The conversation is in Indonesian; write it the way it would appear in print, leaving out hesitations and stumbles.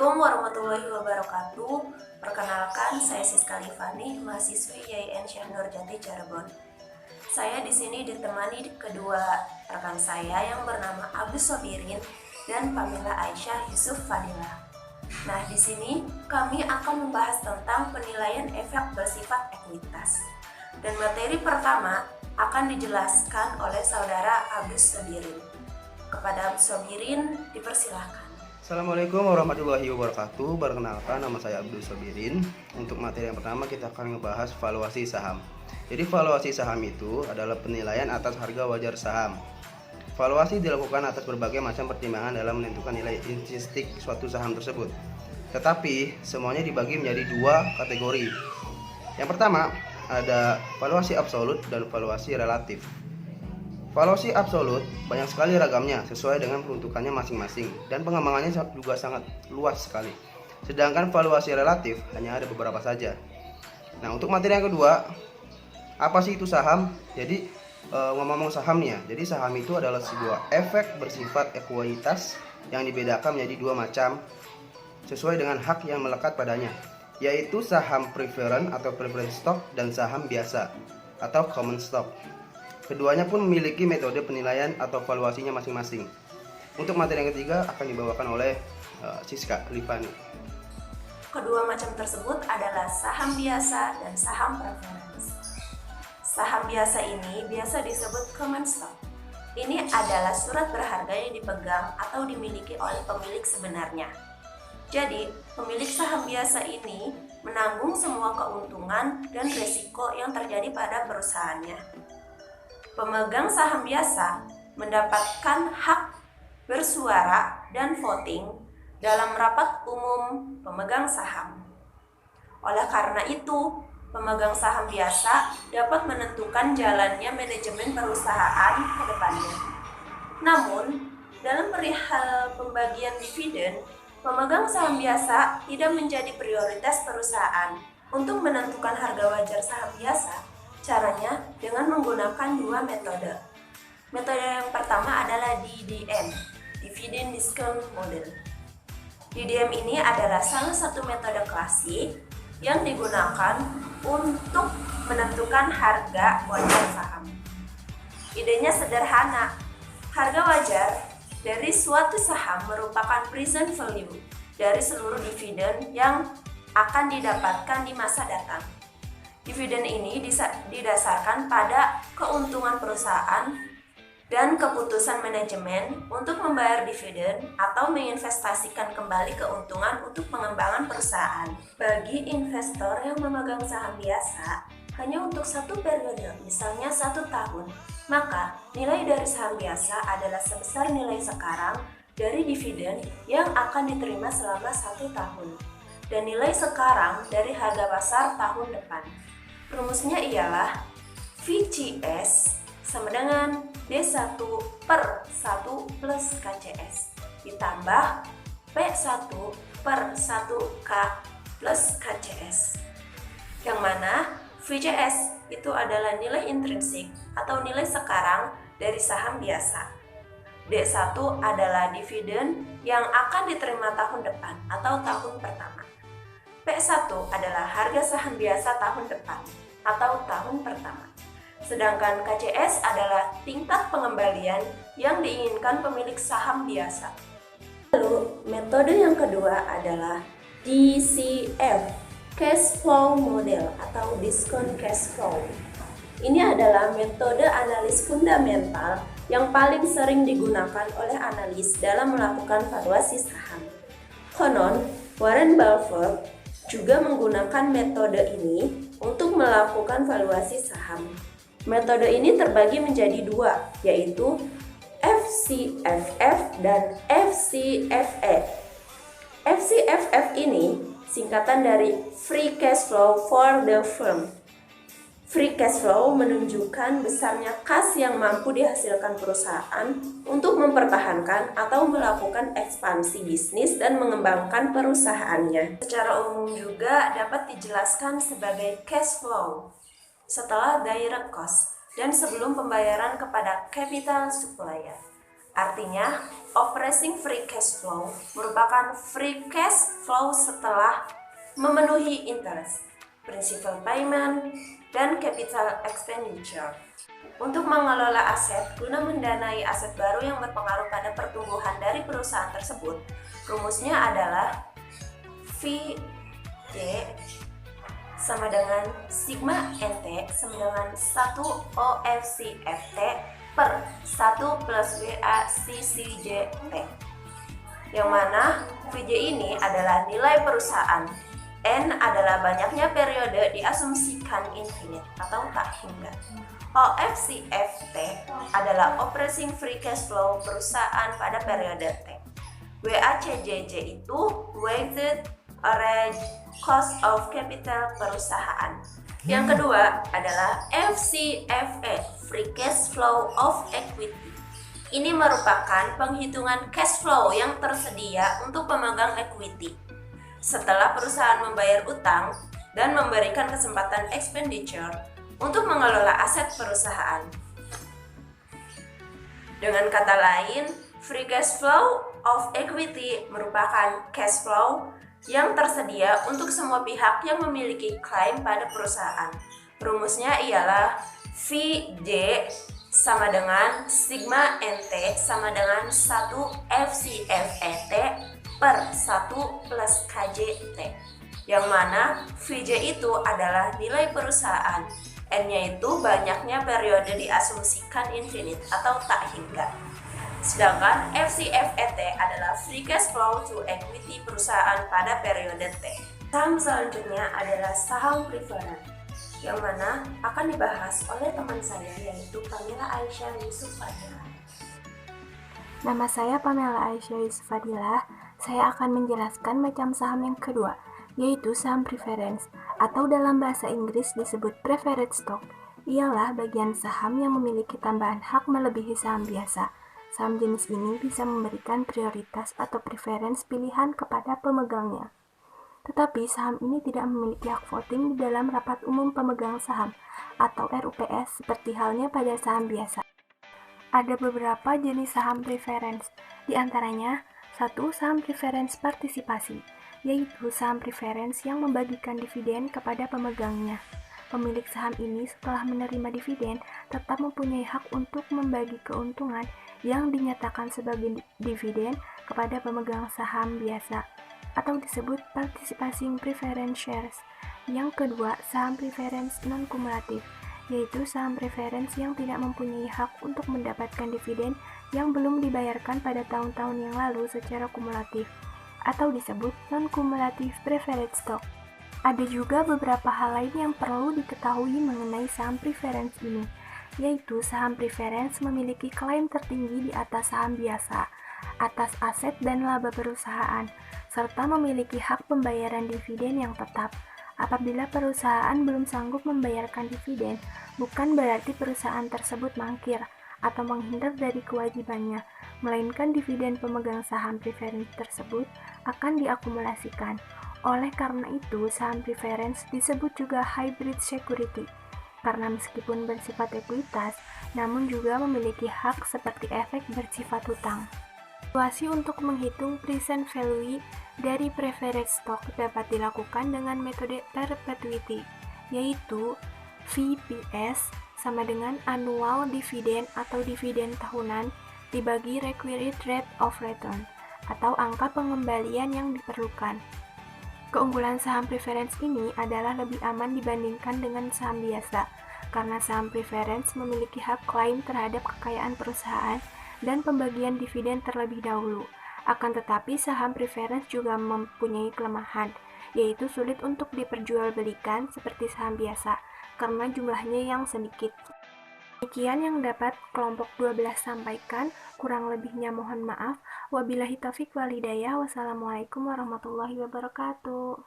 Assalamualaikum warahmatullahi wabarakatuh. Perkenalkan, saya Siska Livani, mahasiswi YIN Syekh Nurjati Cirebon. Saya di sini ditemani kedua rekan saya yang bernama Abdus Sobirin dan Pamela Aisyah Yusuf Fadilah. Nah, di sini kami akan membahas tentang penilaian efek bersifat ekuitas. Dan materi pertama akan dijelaskan oleh saudara Abdus Sobirin. Kepada Abdus Sobirin, dipersilahkan. Assalamualaikum warahmatullahi wabarakatuh. Perkenalkan, nama saya Abdul Sobirin. Untuk materi yang pertama kita akan membahas valuasi saham. Jadi valuasi saham itu adalah penilaian atas harga wajar saham. Valuasi dilakukan atas berbagai macam pertimbangan dalam menentukan nilai intrinsik suatu saham tersebut. Tetapi semuanya dibagi menjadi dua kategori. Yang pertama ada valuasi absolut dan valuasi relatif. Valuasi absolut banyak sekali ragamnya sesuai dengan peruntukannya masing-masing dan pengembangannya juga sangat luas sekali. Sedangkan valuasi relatif hanya ada beberapa saja. Nah, untuk materi yang kedua, apa sih itu saham? Jadi ngomong-ngomong sahamnya, jadi saham itu adalah sebuah efek bersifat ekuitas yang dibedakan menjadi dua macam sesuai dengan hak yang melekat padanya, yaitu saham preference atau preference stock dan saham biasa atau common stock. Keduanya pun memiliki metode penilaian atau valuasinya masing-masing. Untuk materi yang ketiga akan dibawakan oleh Siska Livani. Kedua macam tersebut adalah saham biasa dan saham preference. Saham biasa ini biasa disebut common stock. Ini adalah surat berharga yang dipegang atau dimiliki oleh pemilik sebenarnya. Jadi, pemilik saham biasa ini menanggung semua keuntungan dan risiko yang terjadi pada perusahaannya. Pemegang saham biasa mendapatkan hak bersuara dan voting dalam rapat umum pemegang saham. Oleh karena itu, pemegang saham biasa dapat menentukan jalannya manajemen perusahaan ke depannya. Namun, dalam perihal pembagian dividen, pemegang saham biasa tidak menjadi prioritas perusahaan. Untuk menentukan harga wajar saham biasa, caranya dengan menggunakan dua metode. Metode yang pertama adalah DDM, Dividend Discount Model. DDM ini adalah salah satu metode klasik yang digunakan untuk menentukan harga wajar saham. Idenya sederhana. Harga wajar dari suatu saham merupakan present value dari seluruh dividen yang akan didapatkan di masa datang. Dividen ini didasarkan pada keuntungan perusahaan dan keputusan manajemen untuk membayar dividen atau menginvestasikan kembali keuntungan untuk pengembangan perusahaan. Bagi investor yang memegang saham biasa hanya untuk satu periode, misalnya 1 tahun, maka nilai dari saham biasa adalah sebesar nilai sekarang dari dividen yang akan diterima selama 1 tahun dan nilai sekarang dari harga pasar tahun depan. Rumusnya ialah VCS sama dengan D1 per 1 plus KCS ditambah P1 per 1K plus KCS, yang mana VCS itu adalah nilai intrinsik atau nilai sekarang dari saham biasa. D1 adalah dividen yang akan diterima tahun depan atau tahun pertama. P1 adalah harga saham biasa tahun depan atau tahun pertama. Sedangkan KCS adalah tingkat pengembalian yang diinginkan pemilik saham biasa. Lalu, metode yang kedua adalah DCF, Cash Flow Model atau Discount Cash Flow. Ini adalah metode analis fundamental yang paling sering digunakan oleh analis dalam melakukan valuasi saham. Konon, Warren Buffett juga menggunakan metode ini untuk melakukan valuasi saham. Metode ini terbagi menjadi dua, yaitu FCFF dan FCFE. FCFF ini singkatan dari Free Cash Flow for the Firm. Free cash flow menunjukkan besarnya kas yang mampu dihasilkan perusahaan untuk mempertahankan atau melakukan ekspansi bisnis dan mengembangkan perusahaannya. Secara umum juga dapat dijelaskan sebagai cash flow setelah direct cost dan sebelum pembayaran kepada capital supplier. Artinya, operating free cash flow merupakan free cash flow setelah memenuhi interest, principal payment, dan capital expenditure. Untuk mengelola aset guna mendanai aset baru yang berpengaruh pada pertumbuhan dari perusahaan tersebut, rumusnya adalah VJ sama dengan sigma NT sama dengan 1 OFCFT per 1 plus WACCJT, yang mana VJ ini adalah nilai perusahaan, N adalah banyaknya periode diasumsikan infinite atau tak hingga, OFCFT adalah operating free cash flow perusahaan pada periode T, WACJJ itu weighted average cost of capital perusahaan. Yang kedua adalah FCFE, free cash flow of equity. Ini merupakan penghitungan cash flow yang tersedia untuk pemegang equity setelah perusahaan membayar utang dan memberikan kesempatan expenditure untuk mengelola aset perusahaan. Dengan kata lain, free cash flow of equity merupakan cash flow yang tersedia untuk semua pihak yang memiliki klaim pada perusahaan. Rumusnya ialah VJ sama dengan sigma NT sama dengan 1 FCFET per 1 plus KJT, yang mana VJ itu adalah nilai perusahaan, N-nya itu banyaknya periode diasumsikan infinite atau tak hingga. Sedangkan FCFET adalah free cash flow to equity perusahaan pada periode T. Saham selanjutnya adalah saham preferred, yang mana akan dibahas oleh teman saya yaitu Pamela Aisyah Yusuf Fadilah. Nama saya Pamela Aisyah Yusuf Fadilah. Saya akan menjelaskan macam saham yang kedua, yaitu saham preference, atau dalam bahasa Inggris disebut preferred stock. Ialah bagian saham yang memiliki tambahan hak melebihi saham biasa. Saham jenis ini bisa memberikan prioritas atau preference pilihan kepada pemegangnya. Tetapi saham ini tidak memiliki hak voting di dalam rapat umum pemegang saham atau RUPS seperti halnya pada saham biasa. Ada beberapa jenis saham preference, di antaranya 1. Saham preference partisipasi, yaitu saham preference yang membagikan dividen kepada pemegangnya. Pemilik saham ini setelah menerima dividen tetap mempunyai hak untuk membagi keuntungan yang dinyatakan sebagai dividen kepada pemegang saham biasa, atau disebut participating preference shares. Yang kedua, saham preference non-kumulatif, yaitu saham preference yang tidak mempunyai hak untuk mendapatkan dividen yang belum dibayarkan pada tahun-tahun yang lalu secara kumulatif, atau disebut non-cumulative preferred stock. Ada juga beberapa hal lain yang perlu diketahui mengenai saham preference ini, yaitu saham preference memiliki klaim tertinggi di atas saham biasa, atas aset dan laba perusahaan, serta memiliki hak pembayaran dividen yang tetap. Apabila perusahaan belum sanggup membayarkan dividen, bukan berarti perusahaan tersebut mangkir atau menghindar dari kewajibannya, melainkan dividen pemegang saham preference tersebut akan diakumulasikan. Oleh karena itu, saham preference disebut juga hybrid security, karena meskipun bersifat ekuitas, namun juga memiliki hak seperti efek bersifat hutang. Evaluasi untuk menghitung present value dari preferred stock dapat dilakukan dengan metode perpetuity, yaitu VPS sama dengan annual dividend atau dividen tahunan dibagi required rate of return atau angka pengembalian yang diperlukan. Keunggulan saham preference ini adalah lebih aman dibandingkan dengan saham biasa, karena saham preference memiliki hak klaim terhadap kekayaan perusahaan dan pembagian dividen terlebih dahulu. Akan tetapi saham preference juga mempunyai kelemahan, yaitu sulit untuk diperjualbelikan seperti saham biasa, karena jumlahnya yang sedikit. Demikian yang dapat kelompok 12 sampaikan, kurang lebihnya mohon maaf. Wabillahi taufiq wal hidayah. Wassalamualaikum warahmatullahi wabarakatuh.